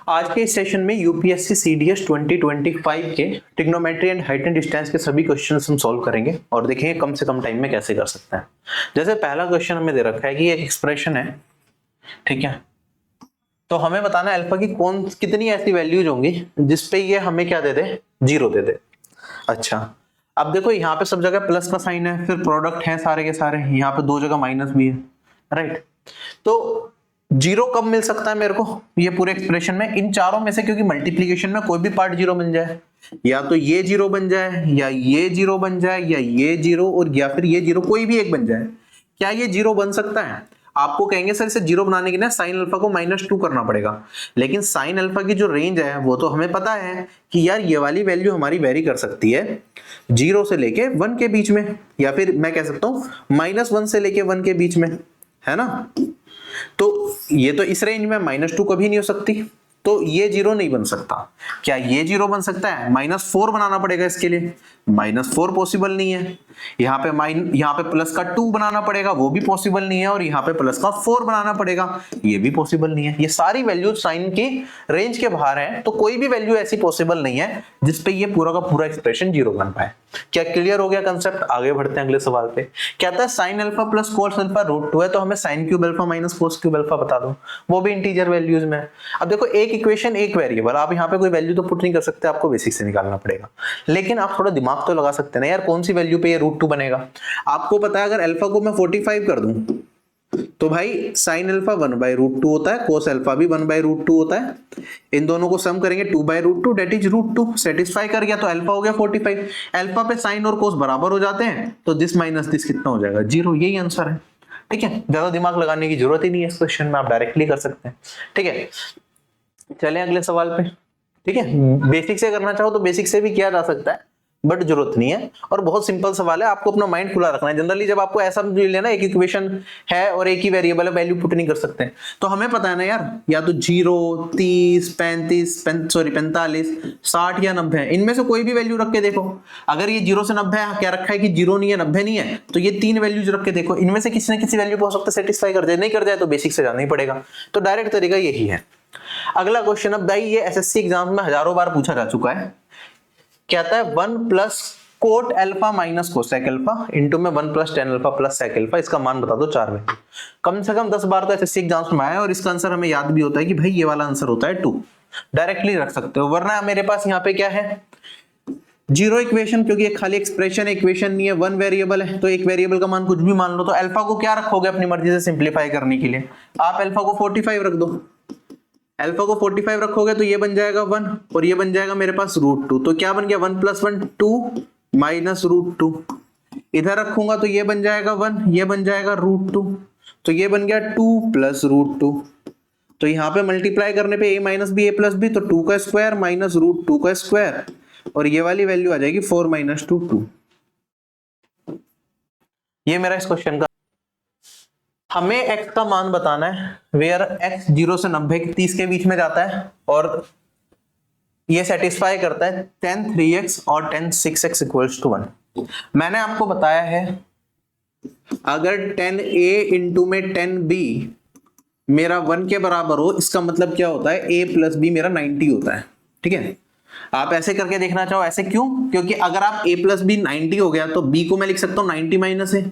आज के इस सेशन में यूपीएससी सीडीएस 2025 के trigonometry and height and distance के सभी क्वेश्चंस हम सॉल्व करेंगे और देखेंगे कम से कम टाइम में कैसे कर सकते हैं। जैसे पहला क्वेश्चन हमें दे रखा है कि एक एक्सप्रेशन है, ठीक है, तो हमें बताना है अल्फा की कितनी ऐसी वैल्यूज होंगी जिसपे ये हमें क्या दे दे, जीरो दे दे। अच्छा, अब देखो यहाँ पे सब जगह प्लस का साइन है, फिर प्रोडक्ट है सारे के सारे, यहाँ पे दो जगह माइनस भी है, राइट। तो जीरो कब मिल सकता है मेरे को ये पूरे एक्सप्रेशन में? इन चारों में से, क्योंकि मल्टीप्लीकेशन में कोई भी पार्ट जीरो मिल जाए, या तो ये जीरो बन जाए, या ये जीरो बन जाए, या ये जीरो, और या फिर ये जीरो, कोई भी एक बन जाए। क्या ये जीरो बन सकता है? आपको कहेंगे सर इसे जीरो बनाने के लिए साइन अल्फा को -2 करना पड़ेगा, लेकिन साइन अल्फा की जो रेंज है वो तो हमें पता है कि यार ये वाली वैल्यू हमारी वेरी कर सकती है 0 से लेके 1 के बीच में, या फिर मैं कह सकता हूं -1 से लेके 1 के बीच में, है ना। तो ये तो इस रेंज में -2 कभी नहीं हो सकती, तो ये जीरो नहीं बन सकता। क्या ये जीरो बन सकता है? -4 बनाना पड़ेगा इसके लिए, -4 पॉसिबल नहीं है। यहाँ पे प्लस का 2 बनाना पड़ेगा, वो भी पॉसिबल नहीं है, और यहाँ पे प्लस का 4 बनाना पड़ेगा, ये भी पॉसिबल नहीं है। ये सारी वैल्यू साइन की रेंज के बाहर है, तो कोई भी वैल्यू ऐसी पॉसिबल नहीं है जिसपे ये पूरा का पूरा एक्सप्रेशन जीरो बन पाए। क्या क्लियर हो गया कंसेप्ट? आगे बढ़ते हैं अगले सवाल पे। कहता है sine alpha plus cos alpha √2 है, तो हमें sine cube alpha minus cos cube alpha बता दो, वो भी इंटीजर वैल्यूज में। अब देखो एक इक्वेशन एक वेरिएबल, आप यहाँ पे कोई वैल्यू तो पुट नहीं कर सकते, आपको बेसिक से निकालना पड़ेगा, लेकिन आप थोड़ा दिमाग तो लगा सकते हैं ना यार, कौन सी वैल्यू पे ये √2 बनेगा। आपको पता है अगर अल्फा को मैं 45 कर दूं तो भाई साइन अल्फा 1/√2 होता है, कोस अल्फा भी 1/√2 होता है। इन दोनों को सम करेंगे 2/√2 दैट इज √2। सेटिस्फाई कर गया तो अल्फा हो गया 45। अल्फा पे साइन और कोस बराबर हो जाते हैं, तो दिस माइनस दिस कितना हो जाएगा? 0। यही आंसर है, ठीक है। ज्यादा दिमाग लगाने की जरूरत ही नहीं है इस क्वेश्चन में, आप डायरेक्टली कर सकते हैं, ठीक है। चलें अगले सवाल पे, ठीक है। बेसिक से करना चाहो तो बेसिक से भी किया जा सकता है, बट जरूरत नहीं है, और बहुत सिंपल सवाल है, आपको अपना माइंड खुला रखना है। जनरली जब आपको ऐसा मिल लेना एक इक्वेशन है और एक ही वेरिएबल है, वैल्यू पुट नहीं कर सकते, तो हमें पता है ना यार, या तो 0, 30, 45, 60 या 90 है, इनमें से कोई भी वैल्यू रख के देखो। अगर ये 0 से 90 है, क्या रखा है कि 0 नहीं है 90 नहीं है, तो ये 3 वैल्यूज रख के देखो, इनमें से किसी न किसी वैल्यू को हो सकता है सेटिस्फाई कर दे, नहीं कर जाए तो बेसिक से जाना ही पड़ेगा। तो डायरेक्ट तरीका यही है। अगला क्वेश्चन, अब भाई ये एसएससी एग्जाम में हजारों बार पूछा जा चुका है। कहता है 1 plus cot alpha minus cosec alpha into में 1 plus tan alpha plus sec alpha, इसका मान बता दो 4 में। कम से कम 10 बार तो एसएससी एग्जाम्स में आया है, और इसका आंसर हमें याद भी होता है कि भाई ये वाला आंसर होता है 2। डायरेक्टली रख सकते हो, वरना मेरे पास यहाँ पे क्या है, जीरो इक्वेशन, क्योंकि ये खाली एक्सप्रेशन इक्वेशन नहीं है, 1 वेरिएबल है, तो एक वेरिएबल का मान कुछ भी मान लो। तो अल्फा को क्या रखोगे अपनी मर्जी से सिंप्लीफाई करने के लिए? आप अल्फा को 45 रख दो। अल्फा को 45 रखोगे तो ये बन जाएगा 1, और ये बन जाएगा मेरे पास √2। तो क्या बन गया? 1 + 1 2 माइनस √2। इधर रखूंगा तो ये बन जाएगा 1, ये बन जाएगा √2, तो ये बन गया 2 + √2। तो यहाँ पे मल्टीप्लाई करने पे a - b a + b, तो 2 का स्क्वायर माइनस √2 का स्क्वायर, और ये वाली वैल्यू आ जाएगी 4 - 2 2। ये मेरा इस क्वेश्चन का, हमें x का मान बताना है वेयर x 0 से 90 30 के बीच में जाता है, और ये सेटिस्फाई करता है tan 3x और tan 6x = 1। मैंने आपको बताया है अगर tan a इंटू में tan b मेरा 1 के बराबर हो, इसका मतलब क्या होता है, a + b मेरा 90 होता है, ठीक है। आप ऐसे करके देखना चाहो, ऐसे क्यों? क्योंकि अगर आप a + b 90 हो गया तो b को मैं लिख सकता हूं 90 - a,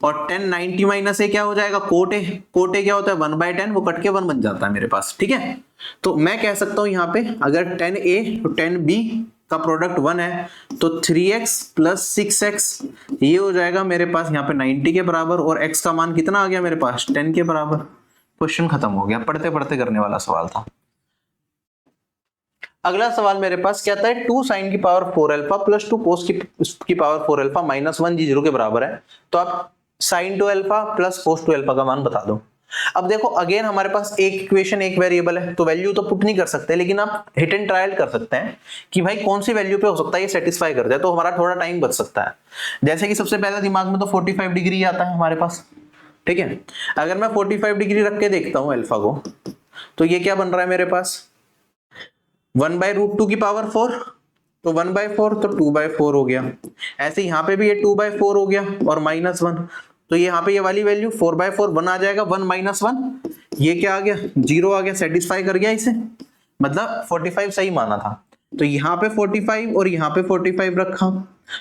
और 10 90 - a क्या हो जाएगा? Coat a। कोट a क्या होता है? 1/10, वो कट के 1 बन जाता है मेरे पास, ठीक है। तो मैं कह सकता हूं यहाँ पे अगर 10 a और 10 b का प्रोडक्ट 1 है, तो 3x + 6x ये हो जाएगा मेरे पास यहाँ पे 90 के बराबर, और x का मान कितना आ गया मेरे पास? 10 के बराबर। क्वेश्चन खत्म हो गया, पढ़ते पढ़ते करने वाला सवाल था। अगला सवाल मेरे पास कहता है 2 sin की पावर 4 अल्फा प्लस 2 cos की पावर 4 अल्फा -1 जी 0 के बराबर है, तो आप sin 2 alpha plus cos 2 alpha का मान बता दो। अब देखो अगेन हमारे पास एक इक्वेशन एक वेरिएबल है, तो वैल्यू तो पुट नहीं कर सकते, लेकिन आप हिट एंड ट्रायल कर सकते हैं कि भाई कौन सी वैल्यू पे हो सकता है ये सेटिस्फाई कर जाए, तो हमारा थोड़ा टाइम बच सकता है। जैसे कि सबसे पहले दिमाग में तो 45 डिग्री आता है हमारे पास, ठीक है। अगर मैं 45 डिग्री रख के देखता हूं अल्फा को, तो ये क्या बन रहा है मेरे पास? 1/√2 की पावर 4, तो 1/4, तो 2/4 हो गया। ऐसे यहाँ पे भी ये 2/4 हो गया, और -1, तो यहाँ पे ये वाली वैल्यू 4/4 1 आ जाएगा, 1 - 1 ये क्या आ गया? 0 आ गया। सेटिस्फाई कर गया इसे, मतलब 45 सही माना था, तो यहाँ पे 45 और यहाँ पे 45 रखा,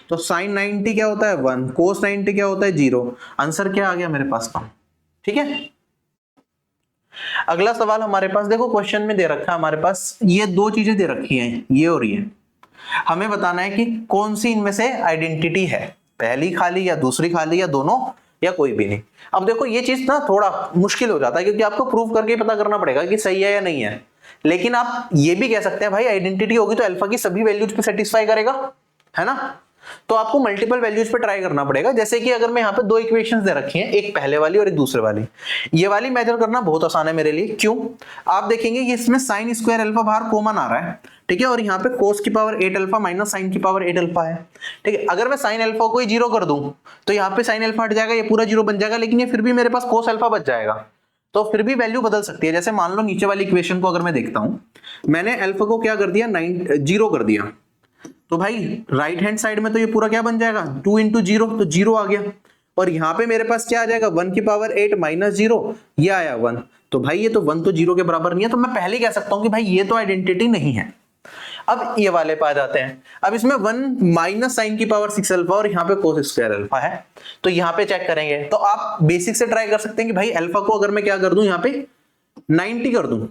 तो साइन 90 क्या होता है 1, कोस 90 क्या होता है 0। आंसर क्या आ गया मेरे पास का, ठीक है। अगला सवाल हमारे पास देखो क्वेश्चन में दे रखा है, हमारे पास ये दो चीजें दे रखी हैं, ये और ये। हमें बताना है कि कौन सी इनमें से आइडेंटिटी है, पहली खाली या दूसरी खाली या दोनों या कोई भी नहीं। अब देखो ये चीज ना थोड़ा मुश्किल हो जाता है, क्योंकि आपको प्रूव करके पता करना पड़ेगा कि सही है या नहीं है। लेकिन आप ये भी कह सकते हैं भाई आइडेंटिटी होगी तो अल्फा की सभी वैल्यूज पे सेटिस्फाई करेगा, है ना। तो आपको मल्टीपल वैल्यूज पे ट्राई करना पड़ेगा। जैसे कि अगर मैं यहाँ पे दो इक्वेशंस दे रखी हैं, एक पहले वाली और एक दूसरे वाली, ये वाली मेजर करना बहुत आसान है मेरे लिए। क्यों? आप देखेंगे कि इसमें साइन स्क्वायर अल्फा बाहर कॉमन आ रहा है, ठीक है, और यहाँ पे कोस की पावर 8 अल्फा माइनस साइन की पावर 8 अल्फा है, ठीक है। अगर मैं साइन अल्फा को ही 0 कर दूं तो यहाँ पे साइन अल्फा हट जाएगा, ये पूरा 0 बन जाएगा, लेकिन ये फिर भी मेरे पास कोस अल्फा बच जाएगा। तो फिर भी वैल्यू बदल सकती है। जैसे मान लो नीचे वाली इक्वेशन को अगर मैं देखता हूं, मैंने अल्फा को क्या कर दिया 0 कर दिया, तो भाई राइट हैंड साइड में तो ये पूरा क्या बन जाएगा 2 इंटू 0, तो 0 आ गया। और यहाँ पे मेरे पास क्या आ जाएगा 1 की पावर 8 माइनस 0, ये आया 1। तो भाई ये तो 1 तो 0 के बराबर नहीं है, तो मैं पहले ही कह सकता हूं कि भाई ये तो आइडेंटिटी नहीं है। अब ये वाले पे आ जाते हैं। अब इसमें 1 माइनस साइन की पावर 6 अल्फा और यहाँ पे कोस स्क्वायर अल्फा है, तो यहाँ पे चेक करेंगे। तो आप बेसिक से ट्राई कर सकते हैं कि भाई अल्फा को अगर मैं क्या कर दूं यहाँ पे 90 कर दूं,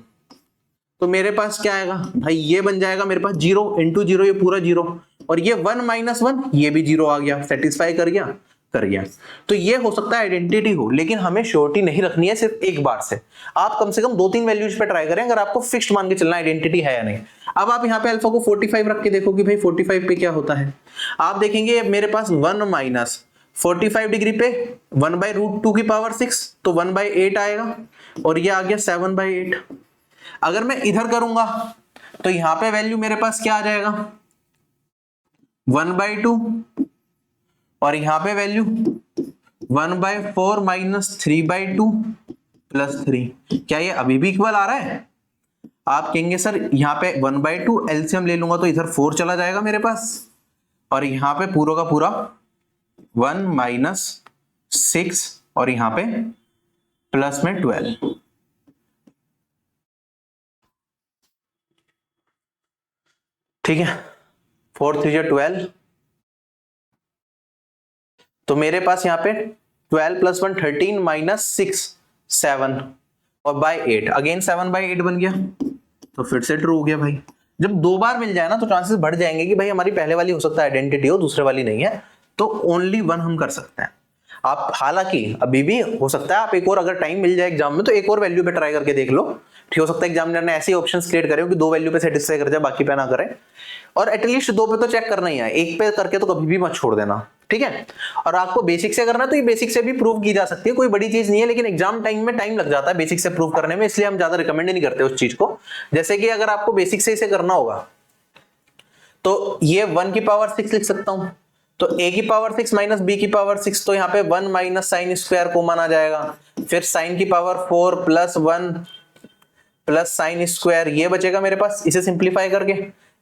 तो मेरे पास क्या आएगा भाई, ये बन जाएगा मेरे पास 0 इंटू 0, ये पूरा 0, और ये 1 माइनस 1, ये भी 0 आ गया, सेटिस्फाई कर गया, कर गया। तो ये हो सकता है आइडेंटिटी हो, लेकिन हमें श्योरिटी नहीं रखनी है सिर्फ एक बार से। आप कम से कम 2-3 वैल्यूज पे ट्राई करें, अगर आपको फिक्स्ड मान के चलना आइडेंटिटी है या नहीं। अब आप यहाँ पे अल्फा को 45 रख के देखो कि भाई 45 पे क्या होता है। आप देखेंगे मेरे पास 1 माइनस 45 डिग्री पे 1/√2 की पावर 6, तो 1/8 आएगा, और ये आ गया 7/8। अगर मैं इधर करूंगा तो यहां पे वैल्यू मेरे पास क्या आ जाएगा 1/2, और यहां पे वैल्यू 1/4 माइनस 3/2 प्लस 3। क्या ये अभी भी इक्वल आ रहा है? आप कहेंगे सर यहाँ पे 1/2 एलसीएम ले लूंगा तो इधर 4 चला जाएगा मेरे पास, और यहाँ पे पूरा का पूरा 1 माइनस 6 और यहाँ पे प्लस में 12। ठीक है, 4 3 12, तो मेरे पास यहाँ पे 12 प्लस 1 13 माइनस 6 7 और बाय 8, अगेन 7/8 बन गया, तो फिर से ट्रू हो गया भाई। जब दो बार मिल जाए ना तो चांसेस बढ़ जाएंगे कि भाई हमारी पहले वाली हो सकता है आइडेंटिटी हो, दूसरे वाली नहीं है, तो ओनली 1 हम कर सकते हैं। आप हालांकि अभी भी हो सकता है आप एक और अगर टाइम मिल जाए एग्जाम में तो एक और वैल्यू पे ट्राई करके देख लो, ठीक हो सकता है एग्जामिनर ने ऐसे ऑप्शंस क्रिएट करे हो कि 2 वैल्यू पे सेटिस्फाई कर जाए, बाकी पे ना करे, और एटलीस्ट 2 पे तो चेक करना ही है, एक पे करके तो कभी भी मत छोड़ देना, ठीक है। और आपको बेसिक से करना है तो ये बेसिक से भी प्रूव की जा सकती है, कोई बड़ी चीज नहीं है, लेकिन एग्जाम टाइम में टाइम लग जाता है बेसिक से प्रूव करने में, इसलिए हम ज्यादा रिकमेंड नहीं करते उस चीज को। जैसे कि अगर आपको बेसिक से इसे करना होगा तो ये 1 की पावर 6 लिख सकता हूं, तो a की पावर 6 माइनस b की पावर 6, तो यहाँ पे 1 माइनस साइन स्क्वायर कॉमन आ जाएगा, फिर साइन की power 4 plus 1 plus sine square, ये बचेगा मेरे पास, इसे सिंप्लीफाई करके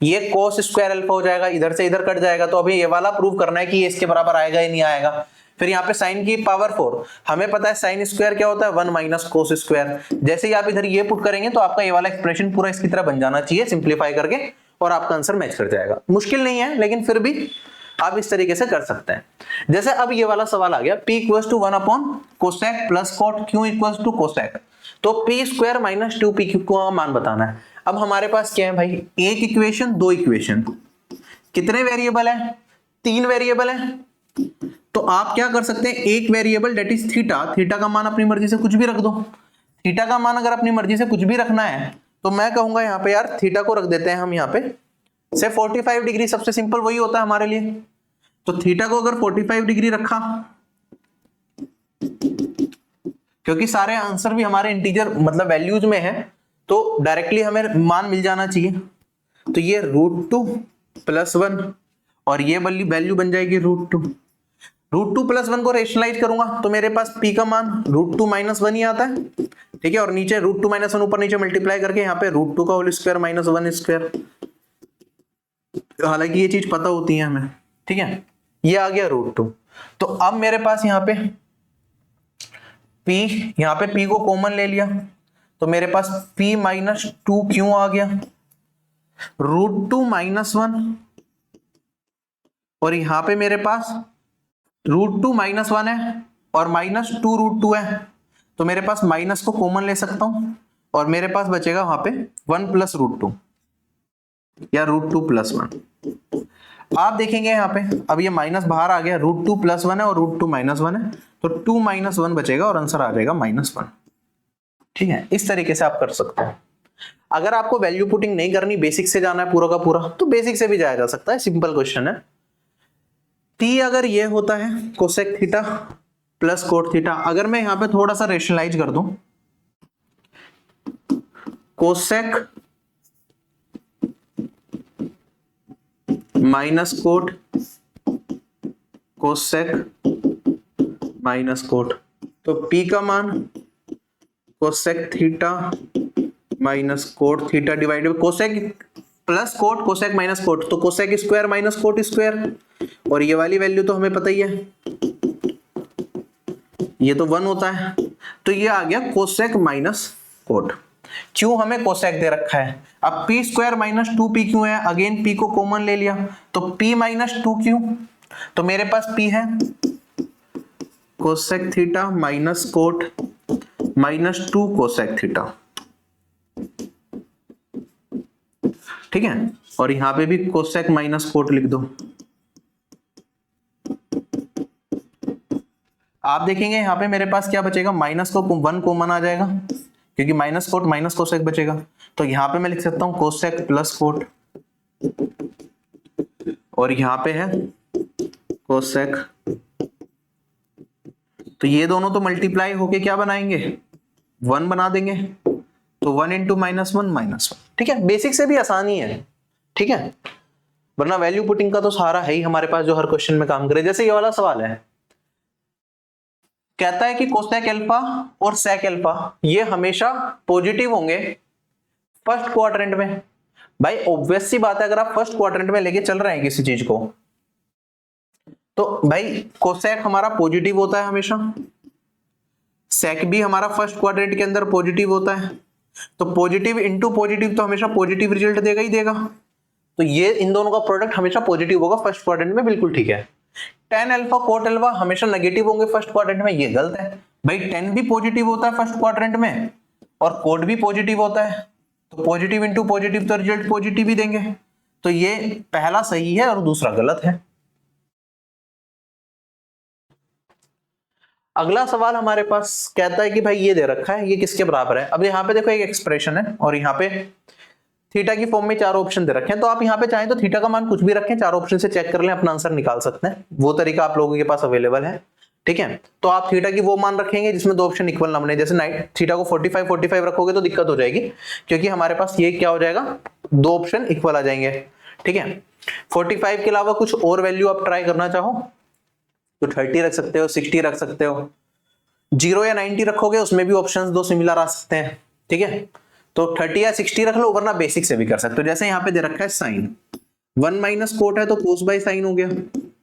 ये कोस स्क्वायर अल्फा हो जाएगा, इधर से इधर कट जाएगा। तो अभी ये वाला प्रूव करना है कि ये इसके बराबर आएगा या नहीं आएगा। फिर यहाँ पे साइन की पावर 4, हमें पता है साइन स्क्वायर क्या होता है 1 माइनस कोस स्क्वायर। जैसे ही आप इधर ये पुट करेंगे तो आपका ये वाला एक्सप्रेशन पूरा इसकी तरह बन जाना चाहिए सिंप्लीफाई करके, और आपका आंसर मैच कर जाएगा। मुश्किल नहीं है, लेकिन फिर भी आप इस तरीके से कर सकते हैं। जैसे अब ये वाला सवाल आ गया p equals to 1 upon cosec plus cot q equals to cosec, तो p स्क्वायर माइनस 2p का मान बताना है। अब हमारे पास क्या है भाई, एक इक्वेशन, दो इक्वेशन, कितने वेरिएबल है 3 वेरिएबल है। तो आप क्या कर सकते हैं, एक variable that is theta, theta का मान अपनी मर्जी से कुछ भी रख दो। थीटा का मान अगर अपनी मर्जी से कुछ भी रखना है तो मैं कहूंगा यहाँ पे यार थीटा को रख देते हैं हम यहाँ पे से 45 डिग्री, सबसे सिंपल वही होता है हमारे लिए। तो थीटा को अगर 45 डिग्री रखा, क्योंकि सारे आंसर भी हमारे इंटीजर मतलब वैल्यूज में है, तो डायरेक्टली हमें मान मिल जाना चाहिए। तो ये √2 प्लस 1 और ये वाली वैल्यू बन जाएगी √2। √2 प्लस 1 को रेशनलाइज करूंगा तो मेरे पास p का मान √2 माइनस 1 ही आता है, ठीक है, और नीचे √2 माइनस 1 ऊपर नीचे मल्टीप्लाई करके यहाँ पे √2 का होल स्क्वायर माइनस 1 स्क्वायर, हालांकि ये चीज पता होती है हमें, ठीक है। ये आ गया √2। तो अब मेरे पास यहाँ पे p, यहाँ पे p को कॉमन ले लिया तो मेरे पास p माइनस 2q आ गया, √2 -1 और यहाँ पे मेरे पास √2 -1 है और -2√2 है, तो मेरे पास माइनस को कॉमन ले सकता हूं और मेरे पास बचेगा वहां पे 1 + √2 या √2 + 1। आप देखेंगे यहाँ पे अब ये माइनस बाहर आ गया, √2 + 1 है और √2 -1 है, तो 2 - 1 बचेगा और आंसर आ जाएगा -1। ठीक है, इस तरीके से आप कर सकते हैं। अगर आपको वैल्यू पुटिंग नहीं करनी, बेसिक से जाना है पूरा का पूरा, तो बेसिक से भी जाया जा सकता है, सिंपल क्वेश्चन है। P अगर ये होता है cosec theta plus cot theta, अगर मैं यहां पे थोड़ा सा रेशनलाइज कर दूं, cosec minus cot, cosec minus cot, तो P का मान cosec theta minus cot theta divided cosec plus cot, cosec minus cot, तो cosec square minus cot square, और ये वाली वैल्यू तो हमें पता ही है, ये तो 1 होता है, तो ये आ गया कोसेक माइनस कोट। क्यों हमें कोसेक दे रखा है? अब p² - 2p क्यों है? अगेन p को कॉमन ले लिया, तो p - 2 क्यों? तो मेरे पास p है cosec theta minus coat -2 cosec theta, ठीक है, और यहां पे भी कोसेक माइनस कोट लिख दो। आप देखेंगे यहां पे मेरे पास क्या बचेगा, माइनस को 1 कॉमन आ जाएगा क्योंकि माइनस कोट माइनस कोसेक बचेगा, तो यहां पे मैं लिख सकता हूं कोसेक प्लस कोट, और यहां पे है कोसेक, तो ये दोनों तो मल्टीप्लाई होके क्या बनाएंगे, 1 बना देंगे, तो 1 × -1 -1। ठीक है, बेसिक से भी आसानी है, ठीक है, वरना वैल्यू पुटिंग का तो सहारा है ही हमारे पास जो हर क्वेश्चन में काम करे। जैसे ये वाला सवाल है, कहता है कि कोसेक अल्फा और सेक अल्फा ये हमेशा पॉजिटिव होंगे फर्स्ट क्वाड्रेंट में। भाई ऑब्वियस सी बात है, अगर आप फर्स्ट क्वाड्रेंट में लेके चल रहे हैं किसी चीज को, तो भाई कोसेक हमारा पॉजिटिव होता है हमेशा, सेक भी हमारा फर्स्ट क्वाड्रेंट के अंदर पॉजिटिव होता है, तो पॉजिटिव इंटू पॉजिटिव तो हमेशा पॉजिटिव रिजल्ट देगा ही देगा, तो ये इन दोनों का प्रोडक्ट हमेशा पॉजिटिव होगा फर्स्ट क्वाड्रेंट में, बिल्कुल ठीक है। tan अल्फा कोट अल्फा हमेशा नेगेटिव होंगे फर्स्ट क्वाड्रेंट में, ये गलत है भाई, tan भी पॉजिटिव होता है फर्स्ट क्वाड्रेंट में और कोट भी पॉजिटिव होता है, तो पॉजिटिव इंटू पॉजिटिव तो रिजल्ट पॉजिटिव ही देंगे, तो ये पहला सही है और दूसरा गलत है। अगला सवाल हमारे पास कहता है कि भाई ये दे रखा है, ये किसके बराबर है। अब यहाँ पे देखो एक एक्सप्रेशन है और यहाँ पे थीटा की फॉर्म में 4 ऑप्शन दे रखे हैं, तो आप यहाँ पे चाहें तो थीटा का मान कुछ भी रखें, 4 ऑप्शन से चेक कर लें, अपना आंसर निकाल सकते हैं, वो तरीका आप लोगों के पास अवेलेबल है, ठीक है। तो आप थीटा की वो मान रखेंगे जिसमें 2 ऑप्शन इक्वल ना बने, जैसे थीटा को 45 रखोगे तो दिक्कत हो जाएगी, क्योंकि हमारे पास ये क्या हो जाएगा, 2 ऑप्शन इक्वल आ जाएंगे, ठीक है। 45 के अलावा कुछ और वैल्यू आप ट्राई करना चाहो तो 30 रख सकते हो, 60 रख सकते हो, 0 या 90 रखोगे उसमें भी ऑप्शंस 2 सिमिलर आ सकते हैं, ठीक है। तो 30 या 60 रख लो, वरना बेसिक से भी कर सकते हो। जैसे यहाँ पे दे रखा है साइन, 1 - कोट है तो कोस बाय साइन हो गया,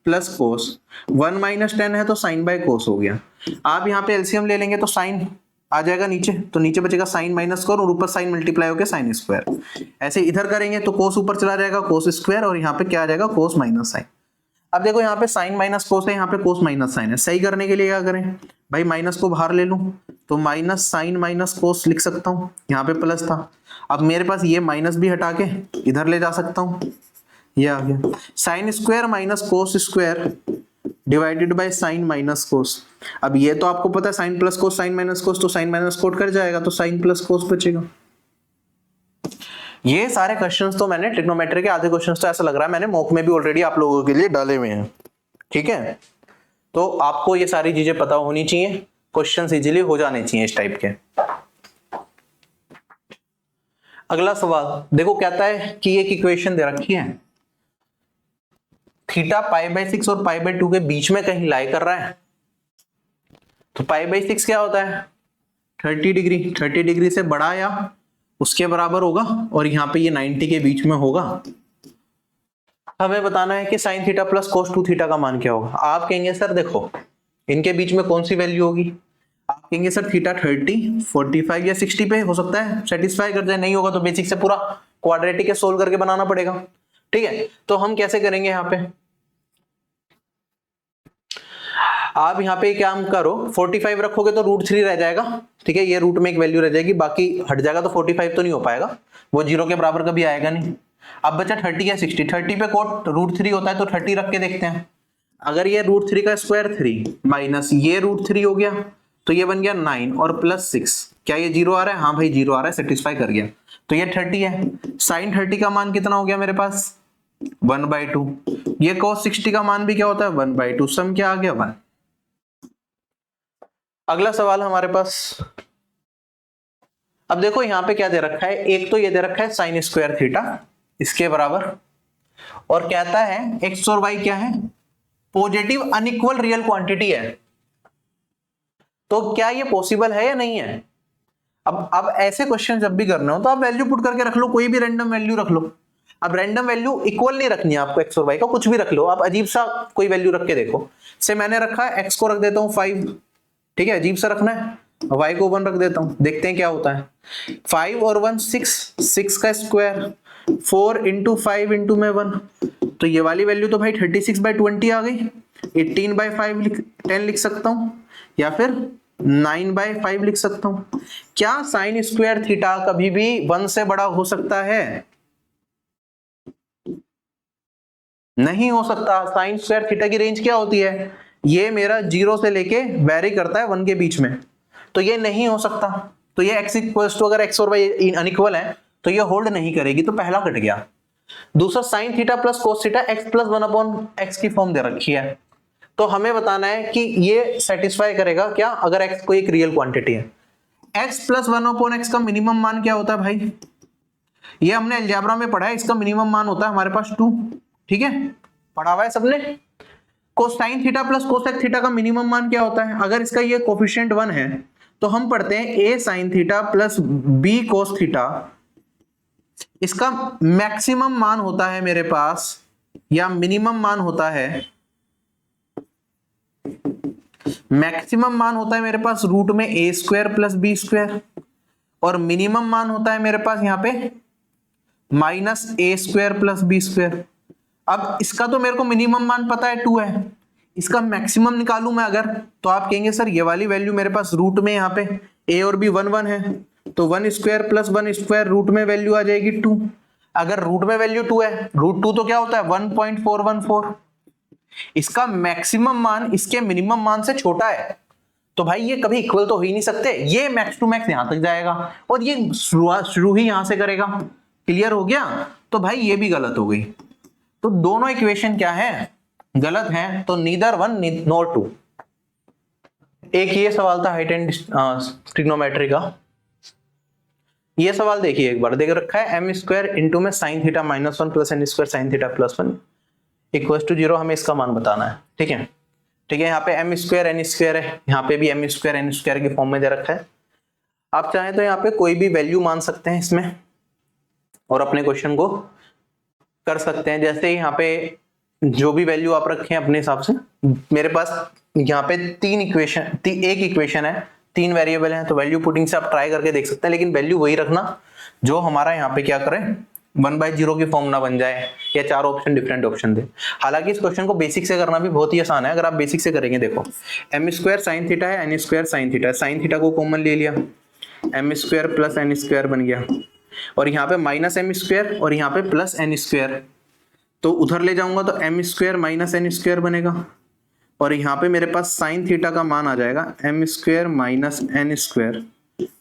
प्लस कोस, 1 - tan है तो साइन बाय कोस हो गया। आप यहाँ पे एलसीएम ले लेंगे तो साइन आ जाएगा नीचे, तो नीचे बचेगा साइन माइनस कोस और ऊपर साइन मल्टीप्लाई होकर साइन स्क्वायर। ऐसे इधर करेंगे तो कोस ऊपर चला जाएगा, कोस स्क्वायर, और यहाँ पे क्या आ जाएगा, कोस माइनस साइन। अब देखो यहाँ पे साइन माइनस कोस है, यहाँ पे कोस माइनस साइन है, सही करने के लिए क्या करें भाई, माइनस को बाहर ले लूं तो माइनस साइन माइनस कोस लिख सकता हूँ, यहाँ पे प्लस था, अब मेरे पास ये माइनस भी हटा के इधर ले जा सकता हूँ, ये आ गया sine square minus cos square divided by sine minus cos. अब ये तो आपको पता है sine plus cos sine minus cos, तो साइन माइनस कोट कर जाएगा, तो साइन प्लस कोस बचेगा। ये सारे क्वेश्चंस तो मैंने ट्रिग्नोमेट्री के आधे क्वेश्चंस तो ऐसा लग रहा है मैंने मॉक में भी ऑलरेडी आप लोगों के लिए डाले हुए हैं, ठीक है। तो आपको ये सारी चीजें पता होनी चाहिए, क्वेश्चंस इजीली हो जाने चाहिए इस टाइप के। अगला सवाल देखो, कहता है कि एक इक्वेशन दे रखी है, थीटा π/6 और π/2 के बीच में कहीं लाई कर रहा है, तो π/6 क्या होता है, 30 डिग्री, 30 डिग्री से बड़ा या उसके बराबर होगा, और यहाँ पे ये 90 के बीच में होगा। हमें बताना है कि sign theta plus cos 2 theta का मान क्या होगा। आप कहेंगे सर देखो इनके बीच में कौन सी वैल्यू होगी, आप कहेंगे सर थीटा 30, 45 या 60 पे हो सकता है सेटिस्फाई कर जाए, नहीं होगा तो बेसिक से पूरा क्वाड्रेटिक के सोल्व करके बनाना पड़ेगा। ठीक है, तो हम कैसे करेंगे यहाँ पे, आप यहाँ पे क्या करो, 45 रखोगे तो √3 रह जाएगा। ठीक है, ये रूट में एक वैल्यू रह जाएगी, बाकी हट जाएगा तो 45 तो नहीं हो पाएगा, वो 0 के बराबर कभी आएगा नहीं। अब बचा 30 या 60, 30 पे कोट √3 होता है तो 30 रख के देखते हैं। अगर ये √3 का स्क्वायर 3 माइनस ये √3 हो गया तो ये बन गया 9 और प्लस 6, क्या ये 0 आ रहा है? हाँ भाई 0 आ रहा है, सेटिस्फाई कर गया। तो ये 30 है। साइन 30 का मान कितना हो गया मेरे पास? 1/2। ये cos 60 का मान भी क्या होता है? 1/2। सम क्या आ गया? 1। अगला सवाल हमारे पास, अब देखो यहाँ पे क्या दे रखा है, एक तो ये दे रखा है साइन स्क्वायर थीटा इसके बराबर, और कहता है एक्स और वाई क्या है? पॉजिटिव अनइक्वल रियल क्वांटिटी है। तो क्या ये पॉसिबल है या नहीं है? अब ऐसे क्वेश्चन जब भी करने हो तो आप वैल्यू पुट करके रख लो, कोई भी रैंडम वैल्यू रख लो। अब रैंडम वैल्यू इक्वल नहीं रखनी है आपको एक्स और वाई का, कुछ भी रख लो आप, अजीब सा कोई वैल्यू रख के देखो। से मैंने रखा है एक्स को रख देता हूं 5, ठीक है, अजीब सा रखना है। वाई को 1 रख देता हूं, देखते हैं क्या होता है। 5 और 1 6 का स्क्वायर, 4 × 5 × में 1, तो ये वाली वैल्यू तो भाई 36/20 आ गई। 18/5 10 लिख सकता हूं, या फिर 9/5 लिख सकता हूं। क्या साइन स्क्वायर थीटा कभी भी 1 से बड़ा हो सकता है? नहीं हो सकता। साइन स्क्वायर थीटा की रेंज क्या होती है? ये मेरा 0 से लेके वेरी करता है 1 के बीच में, तो ये नहीं हो सकता। तो ये x इक्वल्स टू, अगर x और y अनइक्वल है तो ये होल्ड नहीं करेगी, तो पहला कट गया। दूसरा sign theta plus cos theta x plus 1/x की फॉर्म दे रखी है, तो हमें बताना है कि ये सेटिस्फाई करेगा क्या अगर x कोई एक रियल क्वांटिटी है। x प्लस 1/x का मिनिमम मान क्या होता है भाई? ये हमने अलजेब्रा में पढ़ा है, इसका मिनिमम मान होता है हमारे पास 2। ठीक है, पढ़ा हुआ है सबने। Cosine theta plus cosec theta का मिनिमम मान क्या होता है? अगर इसका ये कोफिशिएंट 1 है तो हम पढ़ते हैं a sin theta plus b cos theta, इसका मैक्सिमम मान होता है मेरे पास, या मिनिमम मान होता है, मैक्सिमम मान होता है मेरे पास रूट में a² प्लस b², और मिनिमम मान होता है मेरे पास यहाँ पे -a² प्लस b²। अब इसका तो मेरे को मिनिमम मान पता है 2 है, इसका मैक्सिमम निकालूं मैं अगर, तो आप कहेंगे सर ये वाली वैल्यू मेरे पास रूट में यहाँ पे a और b 1 1 है, तो 1² प्लस 1² रूट में वैल्यू आ जाएगी 2। अगर रूट में वैल्यू 2 है, √2 तो क्या होता है 1.414। इसका मैक्सिमम मान इसके मिनिमम मान से छोटा है, तो भाई ये कभी इक्वल तो हो ही नहीं सकते। ये मैक्स टू मैक्स यहां तक जाएगा और ये शुरू ही यहां से करेगा। क्लियर हो गया? तो भाई ये भी गलत हो गई। तो दोनों इक्वेशन क्या है? गलत है। तो नीदर 1 नॉर 2। एक ये सवाल था हाइट एंड ट्रिग्नोमेट्री का। ये सवाल देखिए एक बार, देख रखा है m² इंटू में sine theta -1 plus n² sine theta plus 1 equal to 0। हमें इसका मान बताना है। ठीक है, ठीक है, यहाँ पे m² n² है, यहाँ पे भी m² n² की फॉर्म में दे रखा है। आप चाहें तो यहाँ पे कोई भी वैल्यू मान सकते हैं इसमें और अपने क्वेश्चन को कर सकते हैं। जैसे यहाँ पे जो भी वैल्यू आप रखें अपने हिसाब से। मेरे पास यहाँ पे एक इक्वेशन है, 3 वेरिएबल हैं, तो वैल्यू पुटिंग से आप ट्राई करके देख सकते हैं, लेकिन वैल्यू वही रखना जो हमारा यहाँ पे क्या करें 1/0 की फॉर्म ना बन जाए या 4 ऑप्शन डिफरेंट ऑप्शन दे। हालांकि इस क्वेश्चन को बेसिक से करना भी बहुत ही आसान है। अगर आप बेसिक से करेंगे, देखो m² साइन थीटा है, n² साइन थीटा है, साइन थीटा को कॉमन ले लिया, m² प्लस n² बन गया, और यहाँ पे -m² और यहाँ पे प्लस n², तो उधर ले जाऊंगा तो m² माइनस n² बनेगा, और यहाँ पे मेरे पास साइन थीटा का मान आ जाएगा m² minus n²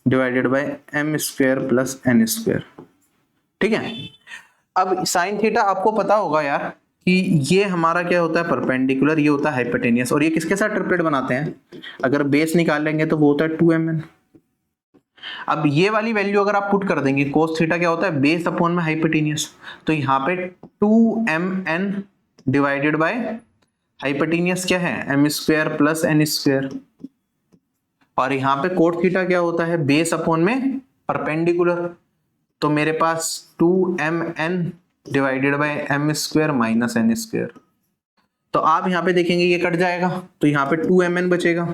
divided by m² plus n²। ठीक है, अब साइन थीटा आपको पता होगा यार कि ये हमारा क्या होता है परपेंडिकुलर, ये होता है हाइपोटेनियस, और ये किसके साथ ट्रिपलेट बनाते हैं? अगर बेस निकालेंगे तो वो होता है 2mn। अब ये वाली वैल्यू अगर आप पुट कर देंगे, कोस थीटा क्या होता है बेस अपॉन में हाइपोटेनियस, तो यहाँ पे 2mn डिवाइडेड बाय हाइपोटेनियस क्या है m² प्लस n², और यहाँ पे कोट थीटा क्या होता है बेस अपॉन में परपेंडिकुलर, तो मेरे पास 2mn divided by m² minus n²। तो आप यहाँ पे देखेंगे ये कट जाएगा, तो यहाँ पे 2mn बचेगा,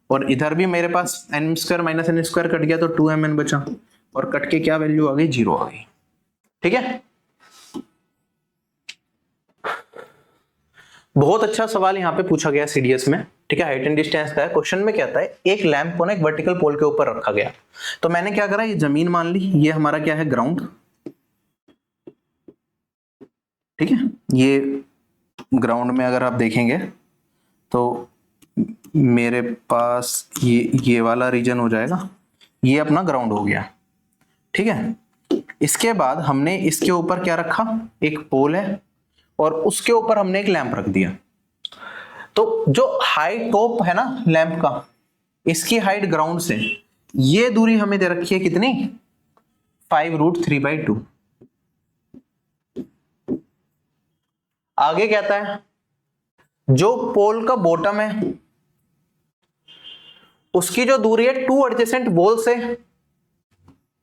और इधर भी मेरे पास m² माइनस n² कट गया तो 2mn बचा, और कट के क्या वैल्यू आ गई 0 आ गई। ठीक है, बहुत अच्छा सवाल यहाँ पे पूछा गया सीडीएस में। ठीक है, हाइट एंड डिस्टेंस का है। क्वेश्चन में कहता है एक लैंप को ना एक वर्टिकल पोल के ऊपर रखा गया। तो मैंने क्या करा, ये जमीन मान ली, ये हमारा क्या है, ग्राउंड। ठीक है, ये ग्राउंड में अगर आप देखेंगे तो मेरे पास ये वाला रीजन हो जाएगा, ये अपना ग्राउंड हो गया। ठीक है, इसके बाद हमने इसके ऊपर क्या रखा, एक पोल है और उसके ऊपर हमने एक लैंप रख दिया। तो जो हाइट टॉप है ना लैंप का, इसकी हाइट ग्राउंड से ये दूरी हमें दे रखी है कितनी, 5√3/2। आगे कहता है जो पोल का बॉटम है उसकी जो दूरी है 2 एडजेसेंट वॉल से,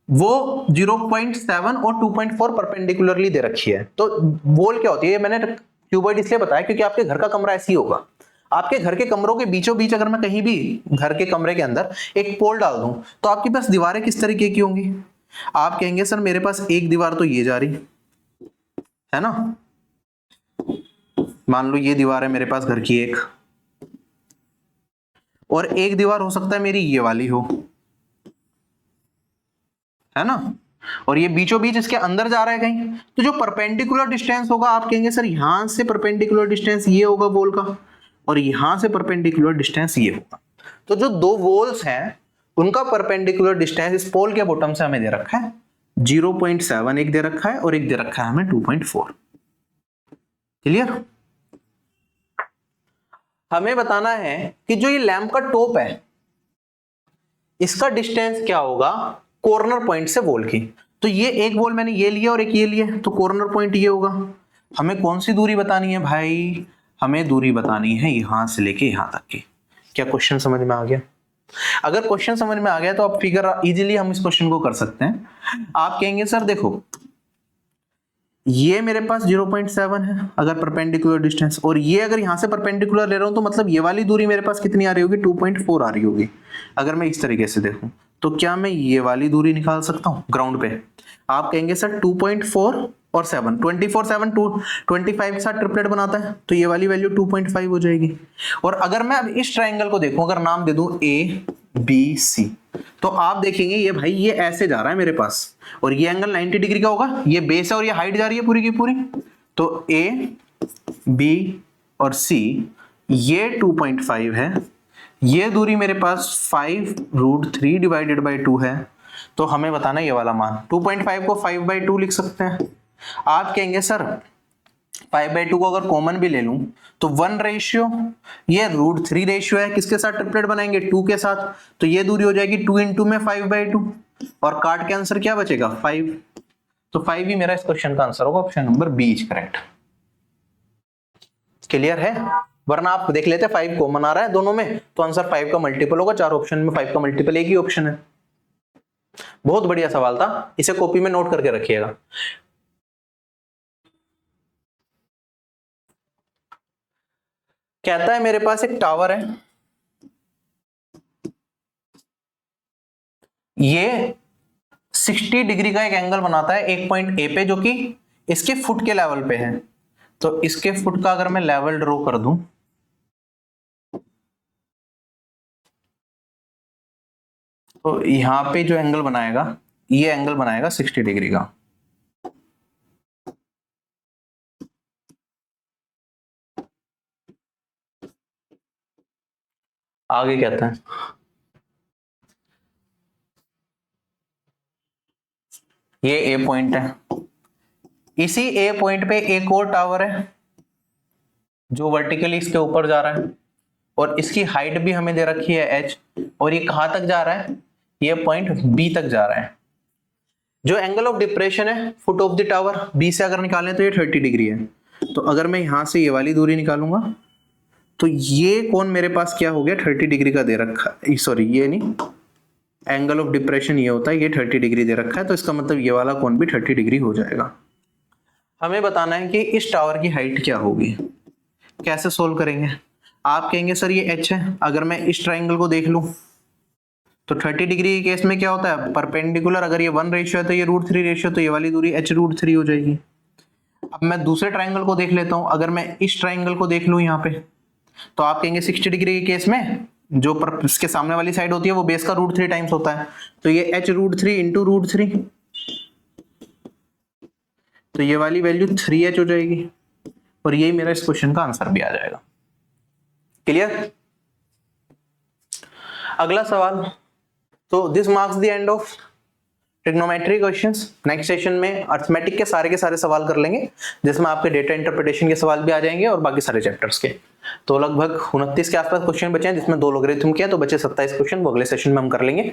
वो 0.7 और 2.4 परपेंडिकुलरली दे रखी है। तो वॉल क्या होती है, मैंने क्यूबॉइड इसलिए बताया क्योंकि आपके घर का कमरा ऐसी होगा। आपके घर के कमरों के बीचों बीच अगर मैं कहीं भी घर के कमरे के अंदर एक पोल डाल दूं तो आपके पास दीवारें किस तरीके की होंगी। आप कहेंगे सर मेरे पास एक दीवार तो ये जा रही है ना, मान लो ये दीवार है मेरे पास घर की एक, और एक दीवार हो सकता है मेरी ये वाली हो, है ना, और ये बीचों बीच इसके अंदर जा रहा है कहीं। तो जो परपेंडिकुलर डिस्टेंस होगा, आप कहेंगे सर यहां से परपेंडिकुलर डिस्टेंस ये होगा वॉल का, और यहां से परपेंडिकुलर डिस्टेंस ये होगा। तो जो दो वॉल्स हैं उनका परपेंडिकुलर डिस्टेंस इस पोल के बॉटम से हमें दे रखा है 0.7 एक दे रखा है, और एक दे रखा है हमें 2.4। क्लियर। हमें बताना है कि जो ये लैंप का टॉप है इसका डिस्टेंस क्या होगा कॉर्नर पॉइंट से वॉल की। तो ये एक वॉल मैंने ये लिया और एक ये लिया, तो कॉर्नर पॉइंट ये होगा। हमें कौन सी दूरी बतानी है भाई, हमें दूरी बतानी है यहां से लेके यहां तक की। क्या क्वेश्चन समझ में आ गया? अगर क्वेश्चन समझ में आ गया तो आप फिगर इजीली हम इस क्वेश्चन को कर सकते हैं। आप कहेंगे सर देखो ये मेरे पास 0.7 है अगर परपेंडिकुलर डिस्टेंस, और ये अगर यहां से परपेंडिकुलर ले रहा हूं तो मतलब ये वाली दूरी मेरे पास कितनी आ रही होगी, 2.4 आ रही होगी। अगर मैं इस तरीके से देखूं तो क्या मैं ये वाली दूरी निकाल सकता हूं ग्राउंड पे? आप कहेंगे सर 2.4 और 7, 24 7 25 के साथ ट्रिपलेट बनाता है, तो ये वाली वैल्यू 2.5 हो जाएगी। और अगर मैं अब इस ट्राइंगल को देखूं, अगर नाम दे दूं ABC, तो आप देखेंगे ये भाई ये ऐसे जा रहा है मेरे पास, और ये एंगल 90 डिग्री का होगा, ये बेस है और ये हाइट जा रही है पूरी की पूरी। तो A, B और C ये 2.5 है, ये दूरी मेरे पास 5√3/2 है। तो हमें बताना ये वाला मान, 2.5 को 5/2 लिख सकते हैं। आप कहेंगे सर 5/2 को अगर कॉमन भी ले लूं तो 1 ये √3 रेशियो है, किसके साथ ट्रिपलेट बनाएंगे, 2 के साथ, तो ये दूरी हो जाएगी 2 × में 5/2, और काट के आंसर क्या बचेगा 5। तो 5 ही मेरा इस क्वेश्चन का आंसर होगा, option number B is correct. Clear है? वरना आप देख लेते 5 कॉमन आ रहा है दोनों में तो आंसर 5 का मल्टीपल होगा, 4 ऑप्शन में 5 का मल्टीपल एक ही ऑप्शन है। बहुत बढ़िया सवाल था, इसे कॉपी में नोट करके रखिएगा। कहता है मेरे पास एक टावर है, ये 60 डिग्री का एक एंगल बनाता है एक पॉइंट ए पे जो कि इसके फुट के लेवल पे है। तो इसके फुट का अगर मैं लेवल ड्रॉ कर दूं तो यहां पे जो एंगल बनाएगा ये एंगल बनाएगा 60 डिग्री का। आगे कहता है ये ए पॉइंट है, इसी ए पॉइंट पे एक और टावर है जो वर्टिकली इसके ऊपर जा रहा है, और इसकी हाइट भी हमें दे रखी है h, और ये कहां तक जा रहा है, ये पॉइंट B तक जा रहा है। जो एंगल ऑफ डिप्रेशन है foot of the tower B से अगर निकालें तो ये 30 डिग्री है। तो अगर मैं यहां से ये वाली दूरी निकालूंगा तो ये कोण मेरे पास क्या हो गया 30 डिग्री का दे रखा है, सॉरी ये नहीं, एंगल ऑफ डिप्रेशन ये होता है, ये 30 डिग्री दे रखा है, तो इसका मतलब ये वाला कोण भी 30 डिग्री हो जाएगा। हमें बताना है कि इस टावर की हाइट क्या होगी। कैसे सोल्व करेंगे? आप कहेंगे सर ये h है, अगर मैं इस ट्राइंगल को देख लूं तो 30 डिग्री के केस में क्या होता है, परपेंडिकुलर अगर ये 1 रेशियो है तो ये √3 रेशियो, तो ये वाली दूरी h√3 हो जाएगी। अब मैं दूसरे ट्राइंगल को देख लेता हूं, अगर मैं इस ट्राइंगल को देख लूं यहाँ पे, तो आप कहेंगे 60 डिग्री के केस में जो इसके सामने वाली साइड होती है वो बेस का √3 टाइम्स होता है, तो ये h√3 इंटू √3, तो ये वाली वैल्यू 3h हो जाएगी और यही मेरा इस क्वेश्चन का आंसर भी आ जाएगा। क्लियर? अगला सवाल, तो this marks the end of trigonometry questions. Next session में अर्थमेटिक के सारे सवाल कर लेंगे, जिसमें आपके डेटा इंटरप्रिटेशन के सवाल भी आ जाएंगे और बाकी सारे चैप्टर्स के। तो लगभग 29 के आसपास क्वेश्चन बचे हैं, जिसमें 2 लॉगरिथम के हैं, तो बचे 27 क्वेश्चन, वो अगले सेशन में हम कर लेंगे।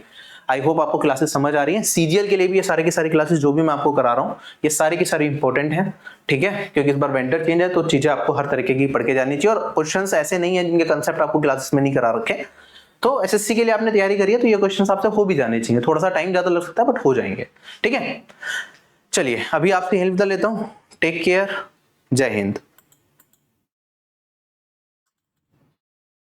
आई होप आपको क्लासेस समझ आ रही हैं। सीजीएल के लिए भी ये सारी की सारी क्लासेस जो भी मैं आपको करा रहा हूँ, ये सारी की सारी इंपॉर्टेंट है, ठीक है, क्योंकि इस बार वेंडर चेंज है, तो चीजें आपको हर तरीके की पढ़ के जानी चाहिए, और क्वेश्चन ऐसे नहीं है जिनके कंसेप्ट आपको क्लासेस में नहीं करा रखे। तो एसएससी के लिए आपने तैयारी करी है तो ये क्वेश्चंस आपसे हो भी जाने चाहिए, थोड़ा सा टाइम ज्यादा लग सकता है बट हो जाएंगे, ठीक है। चलिए अभी आपसे हेल्प लेता हूँ। टेक केयर, जय हिंद।